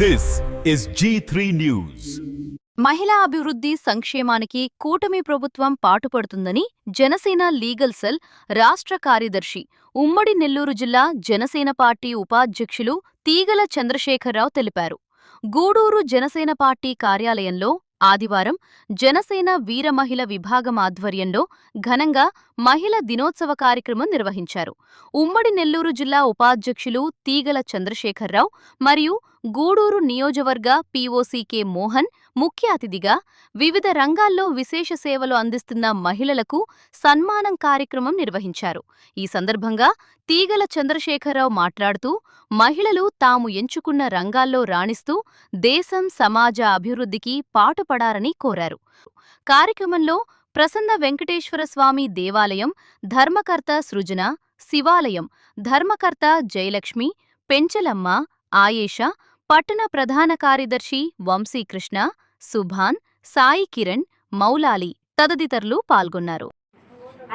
This is G3 News. మహిళా అభివృద్ధి సంక్షేమానికి కూటమి ప్రభుత్వం పాటుపడుతుందని జనసేన లీగల్ సెల్ రాష్ట్ర కార్యదర్శి ఉమ్మడి నెల్లూరు జిల్లా జనసేన పార్టీ ఉపాధ్యక్షులు తీగల చంద్రశేఖరరావు తెలిపారు. గూడూరు జనసేన పార్టీ కార్యాలయంలో ఆదివారం జనసేన వీర మహిళ విభాగం ఆధ్వర్యంలో ఘనంగా మహిళా దినోత్సవ కార్యక్రమం నిర్వహించారు. ఉమ్మడి నెల్లూరు జిల్లా ఉపాధ్యక్షులు తీగల చంద్రశేఖరరావు మరియు గూడూరు నియోజకవర్గ పీఓసీ మోహన్ ముఖ్య అతిథిగా వివిధ రంగాల్లో విశేష సేవలు అందిస్తున్న మహిళలకు సన్మానం కార్యక్రమం నిర్వహించారు. ఈ సందర్భంగా తీగల చంద్రశేఖరరావు మాట్లాడుతూ మహిళలు తాము ఎంచుకున్న రంగాల్లో రాణిస్తూ దేశం సమాజ అభివృద్ధికి పాటుపడారని కోరారు. కార్యక్రమంలో ప్రసన్న వెంకటేశ్వర స్వామి దేవాలయం ధర్మకర్త సృజన, శివాలయం ధర్మకర్త జయలక్ష్మి, పెంచలమ్మ, ఆయేషా, పట్టణ ప్రధాన కార్యదర్శి వంశీకృష్ణ, సుభాన్, సాయి కిరణ్, మౌలాలి తదితరులు పాల్గొన్నారు.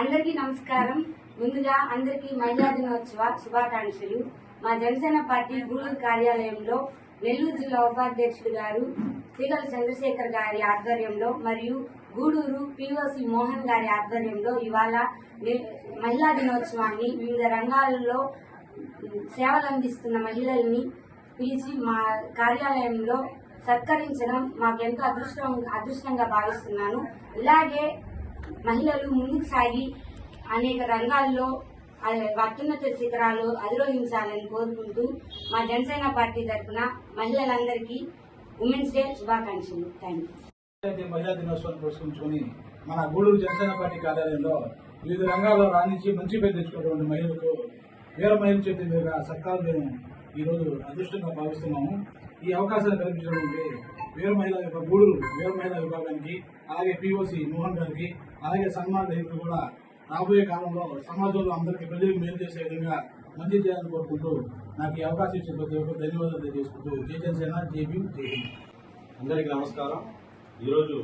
అందరికీ నమస్కారం. ముందుగా అందరికీ మహిళా దినోత్సవ శుభాకాంక్షలు. మా జనసేన పార్టీ గూడూరు కార్యాలయంలో నెల్లూరు జిల్లా ఉపాధ్యక్షుడు గారు తీగల చంద్రశేఖర్ గారి ఆధ్వర్యంలో మరియు గూడూరు పీఓసీ మోహన్ గారి ఆధ్వర్యంలో ఇవాళ మహిళా దినోత్సవాన్ని వివిధ రంగాల్లో సేవలందిస్తున్న మహిళల్ని పిలిచి మా కార్యాలయంలో సత్కరించడం మాకెంతో అదృష్టంగా భావిస్తున్నాను. ఇలాగే మహిళలు ముందుకు సాగి అనేక రంగాల్లో అత్యున్నత శిఖరాలు అధిరోహించాలని కోరుకుంటూ మా జనసేన పార్టీ తరఫున మహిళలందరికీ ఉమెన్స్ డే శుభాకాంక్షలు. Thank you. మహిళా దినోత్సవాన్ని పురస్కరించుకుని మన గూడూరు జనసేన పార్టీ కార్యాలయంలో వివిధ రంగాల్లో రాణించి మంచి పేరు తెచ్చుకున్నటువంటి మహిళలకు వీర మహిళల చేతి మీద సత్కారం మేము ఈరోజు అదృష్టంగా భావిస్తున్నాము. ఈ అవకాశాన్ని కల్పించినటువంటి వీర మహిళ గూడూరు వీర మహిళా విభాగానికి, అలాగే పీఓసీ మోహన్ గారికి, అలాగే సన్మాన రహితులు కూడా రాబోయే కాలంలో సమాజంలో అందరికీ ప్రజలకు మేలు చేసే విధంగా మంచి చేయాలని కోరుకుంటూ నాకు ఈ అవకాశం ఇచ్చిన ప్రతి ఒక్కరు ధన్యవాదాలు తెలియజేసుకుంటూ జై జనసేన, జై భీమ్, జై హింద్. అందరికీ నమస్కారం. ఈరోజు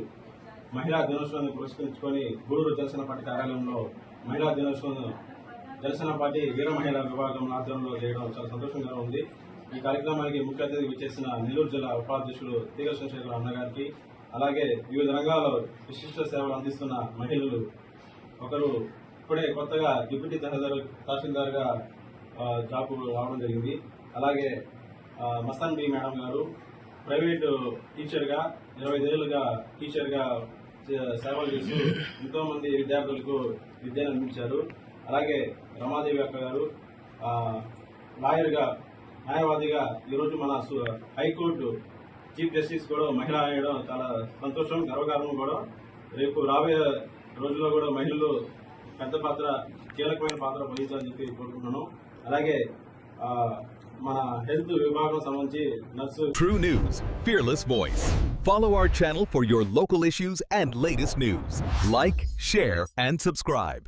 మహిళా దినోత్సవాన్ని పురస్కరించుకొని గూడూరు జనసేన పార్టీ కార్యాలయంలో మహిళా దినోత్సవం జనసేన పార్టీ వీర మహిళా విభాగం ఆధ్వర్యంలో చేయడం చాలా సంతోషంగా ఉంది. ఈ కార్యక్రమానికి ముఖ్య అతిథి విచ్చేసిన నెల్లూరు జిల్లా ఉపాధ్యక్షులు తీగల చంద్రశేఖరరావు అన్నగారికి, అలాగే వివిధ రంగాల్లో విశిష్ట సేవలు అందిస్తున్న మహిళలు, ఒకరు ఇప్పుడే కొత్తగా డిప్యూటీ తహసీల్దార్గా జాబ్ రావడం జరిగింది, అలాగే మస్తాన్ బి మేడం గారు ప్రైవేటు టీచర్గా 25 ఏళ్లుగా టీచర్గా సేవలు చేస్తూ ఎంతో మంది విద్యార్థులకు విద్యను అందించారు. అలాగే రమాదేవి అక్క గారు లాయర్గా, న్యాయవాదిగా ఈరోజు మన హైకోర్టు చీఫ్ జస్టిస్ కూడా మహిళ అయ్యడం చాలా సంతోషం, గర్వకారణం కూడా. రేపు రాబోయే రోజుల్లో కూడా మహిళలు పెద్ద పాత్ర, కీలకమైన పాత్ర వహించాలని చెప్పి కోరుకుంటున్నాను. అలాగే మన హెల్త్ విభాగం సంబంధించి nurse. True News, fearless voice. Follow our channel for your local issues and latest news. Like, share and subscribe.